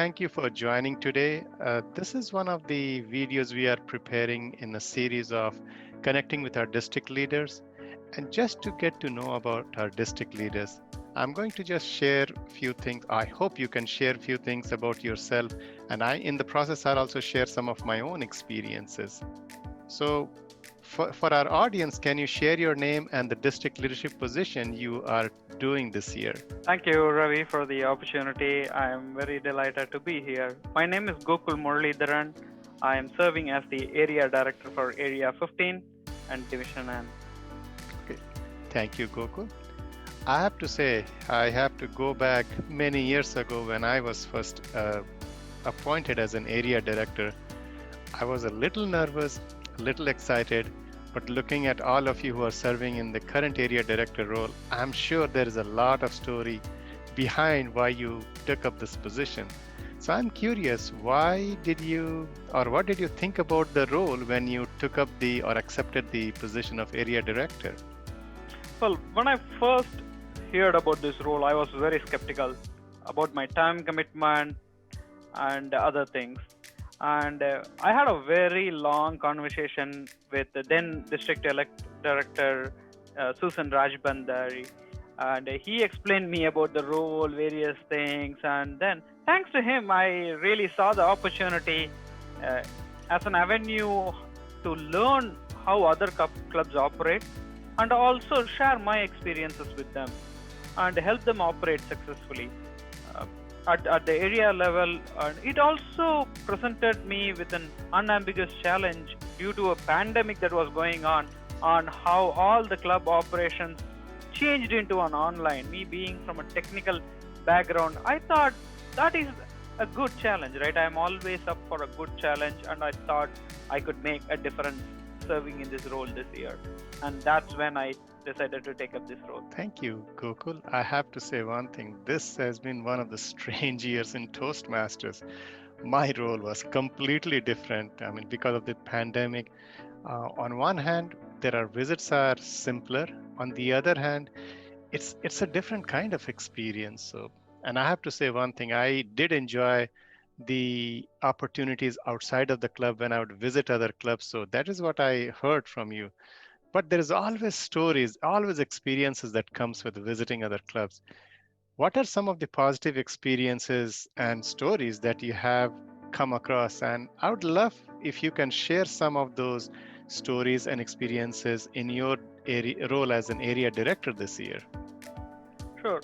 thank you for joining today. This is one of the videos we are preparing in a series of connecting with our district leaders. And just to get to know about our district leaders, I'm going to just share a few things. I hope you can share a few things about yourself. And in the process, I'll also share some of my own experiences. So for our audience, can you share your name and the district leadership position you are doing this year? Thank you, Ravi, for the opportunity. I am very delighted to be here. My name is Gokul Muralidharan. I am serving as the Area Director for Area 15 and Division N. Okay. Thank you, Gokul. I have to say, I have to go back many years ago when I was first appointed as an area director. I was a little nervous, a little excited, but looking at all of you who are serving in the current area director role, I'm sure there is a lot of story behind why you took up this position. So I'm curious, what did you think about the role when you took up or accepted the position of area director? Well, when I first heard about this role, I was very skeptical about my time commitment and other things. And I had a very long conversation with the then district director, Susan Rajbandari. And he explained me about the role, various things. And then thanks to him, I really saw the opportunity as an avenue to learn how other clubs operate and also share my experiences with them and help them operate successfully. At the area level, it also presented me with an unambiguous challenge due to a pandemic that was going on how all the club operations changed into an online. Me being from a technical background, I thought that is a good challenge, right? I'm always up for a good challenge, and I thought I could make a difference serving in this role this year. And that's when I decided to take up this role. Thank you, Gokul. I have to say one thing. This has been one of the strange years in Toastmasters. My role was completely different. I mean, because of the pandemic, on one hand, our visits are simpler. On the other hand, it's a different kind of experience. So, and I have to say one thing. I did enjoy the opportunities outside of the club when I would visit other clubs. So that is what I heard from you. But there is always stories, always experiences that comes with visiting other clubs. What are some of the positive experiences and stories that you have come across? And I would love if you can share some of those stories and experiences in your role as an area director this year. Sure.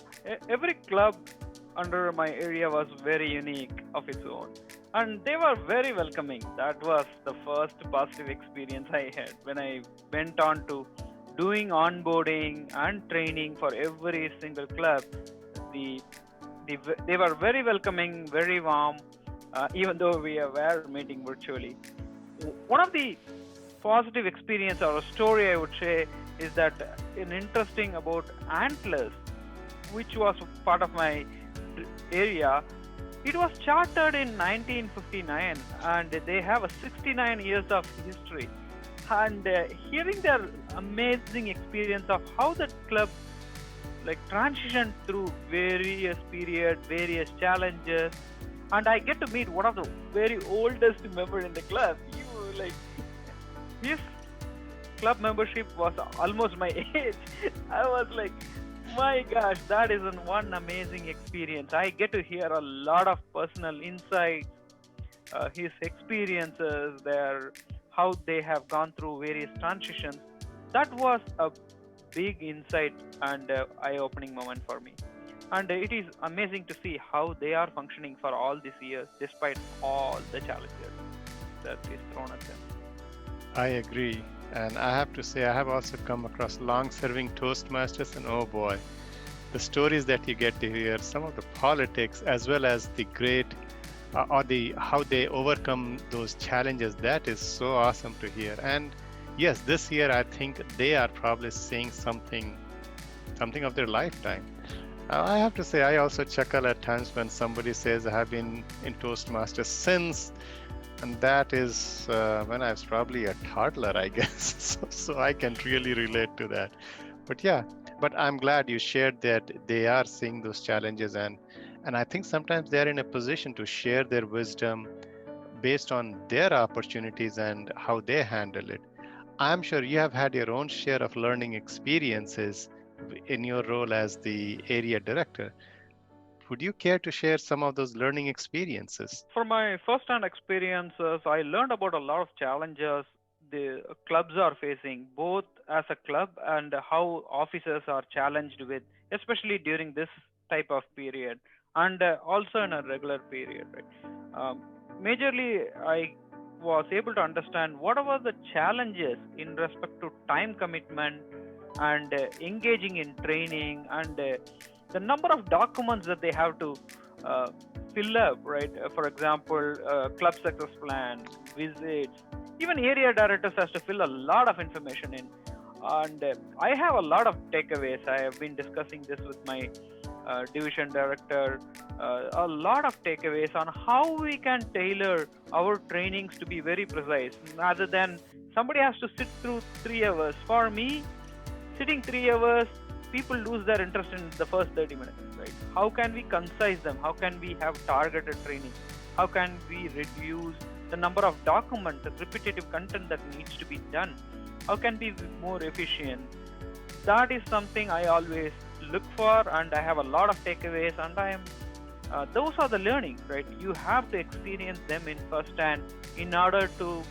Every club under my area was very unique of its own. And they were very welcoming. That was the first positive experience I had when I went on to doing onboarding and training for every single club. They were very welcoming, very warm, even though we were meeting virtually. One of the positive experience or a story I would say is that an interesting about Antlers, which was part of my area. It was chartered in 1959 and they have a 69 years of history. And hearing their amazing experience of how that club transitioned through various periods, various challenges, and I get to meet one of the very oldest member in the club. His club membership was almost my age. I was like, my gosh, that is one amazing experience. I get to hear a lot of personal insights, his experiences there, how they have gone through various transitions. That was a big insight and eye-opening moment for me. And it is amazing to see how they are functioning for all these years, despite all the challenges that is thrown at them. I agree. And I have to say, I have also come across long-serving Toastmasters, and oh boy, the stories that you get to hear, some of the politics, as well as the great, how they overcome those challenges. That is so awesome to hear. And yes, this year I think they are probably seeing something of their lifetime. I have to say, I also chuckle at times when somebody says I have been in Toastmasters since. And that is when I was probably a toddler, I guess. So I can really relate to that. But yeah, but I'm glad you shared that they are seeing those challenges and And I think sometimes they're in a position to share their wisdom based on their opportunities and how they handle it. I'm sure you have had your own share of learning experiences in your role as the area director. Would you care to share some of those learning experiences? From my first-hand experiences, I learned about a lot of challenges the clubs are facing, both as a club and how officers are challenged with, especially during this type of period, and also in a regular period. Right? Um, Majorly, I was able to understand what are the challenges in respect to time commitment and engaging in training and the number of documents that they have to uh, fill up, right? For example, club success plan, visits, even area directors has to fill a lot of information in. And I have a lot of takeaways. I have been discussing this with my division director. A lot of takeaways on how we can tailor our trainings to be very precise, rather than somebody has to sit through 3 hours. For me, sitting 3 hours, people lose their interest in the first 30 minutes, right? How can we concise them? How can we have targeted training? How can we reduce the number of documents, the repetitive content that needs to be done? How can we be more efficient? That is something I always look for, and I have a lot of takeaways, and I am those are the learnings, right? You have to experience them in first hand in order to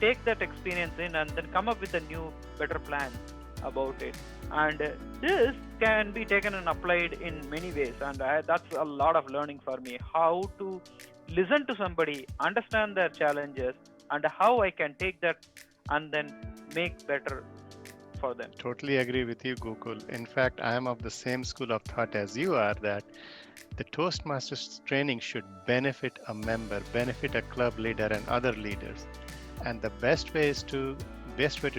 take that experience in and then come up with a new, better plan about it. And this can be taken and applied in many ways, and that's a lot of learning for me, how to listen to somebody, understand their challenges, and how I can take that and then make better for them. Totally agree with you, Gokul. In fact, I am of the same school of thought as you are that the Toastmasters training should benefit a member, benefit a club leader and other leaders. And the best way to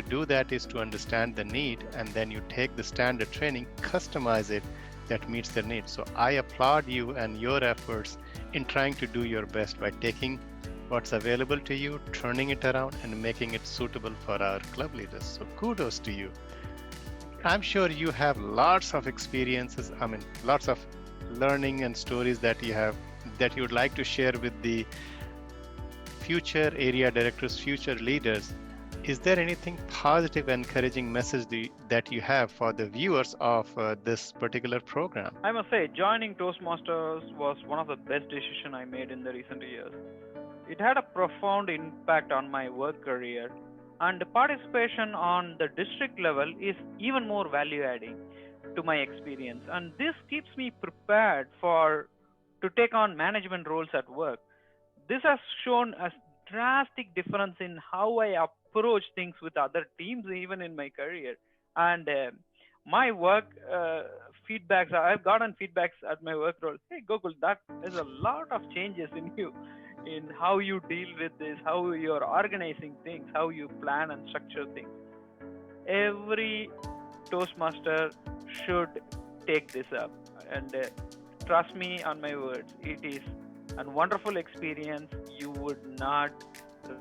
do that is to understand the need, and then you take the standard training, customize it that meets their needs. So I applaud you and your efforts in trying to do your best by taking what's available to you, turning it around, and making it suitable for our club leaders. So kudos to you. I'm sure you have lots of experiences, lots of learning and stories that you would like to share with the future area directors, future leaders. Is there anything positive, encouraging message that you have for the viewers of this particular program? I must say, joining Toastmasters was one of the best decisions I made in the recent years. It had a profound impact on my work career, and participation on the district level is even more value adding to my experience. And this keeps me prepared to take on management roles at work. This has shown a drastic difference in how I approach things with other teams, even in my career. And my work feedbacks, I've gotten feedbacks at my work role. Hey, Gokul, that is a lot of changes in you, in how you deal with this, how you're organizing things, how you plan and structure things. Every Toastmaster should take this up, and trust me on my words, it is a wonderful experience you would not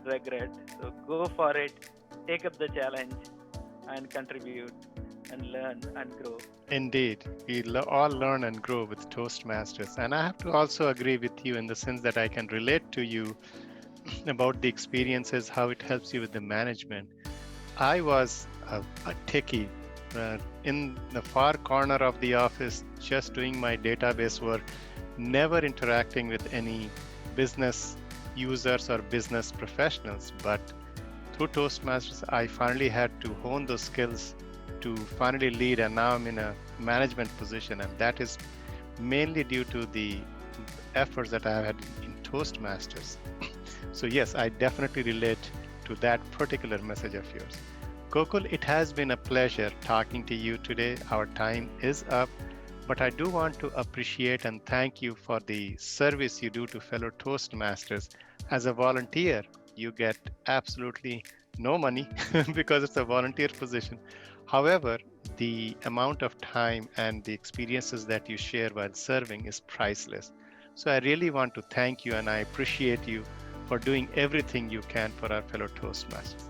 regret. So go for it, take up the challenge, and contribute and learn and grow. Indeed, we all learn and grow with Toastmasters. And I have to also agree with you in the sense that I can relate to you about the experiences, how it helps you with the management. I was a techie in the far corner of the office, just doing my database work, never interacting with any business users or business professionals. But through Toastmasters, I finally had to hone those skills to finally lead, and now I'm in a management position, and that is mainly due to the efforts that I had in Toastmasters. So yes, I definitely relate to that particular message of yours. Gokul, it has been a pleasure talking to you today. Our time is up, but I do want to appreciate and thank you for the service you do to fellow Toastmasters. As a volunteer, you get absolutely no money because it's a volunteer position. However, the amount of time and the experiences that you share while serving is priceless. So I really want to thank you, and I appreciate you for doing everything you can for our fellow Toastmasters.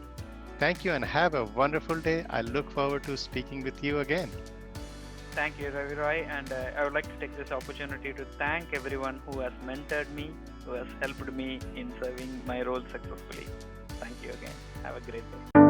Thank you and have a wonderful day. I look forward to speaking with you again. Thank you, Ravi Roy. And I would like to take this opportunity to thank everyone who has mentored me, who has helped me in serving my role successfully. Thank you again. Have a great day.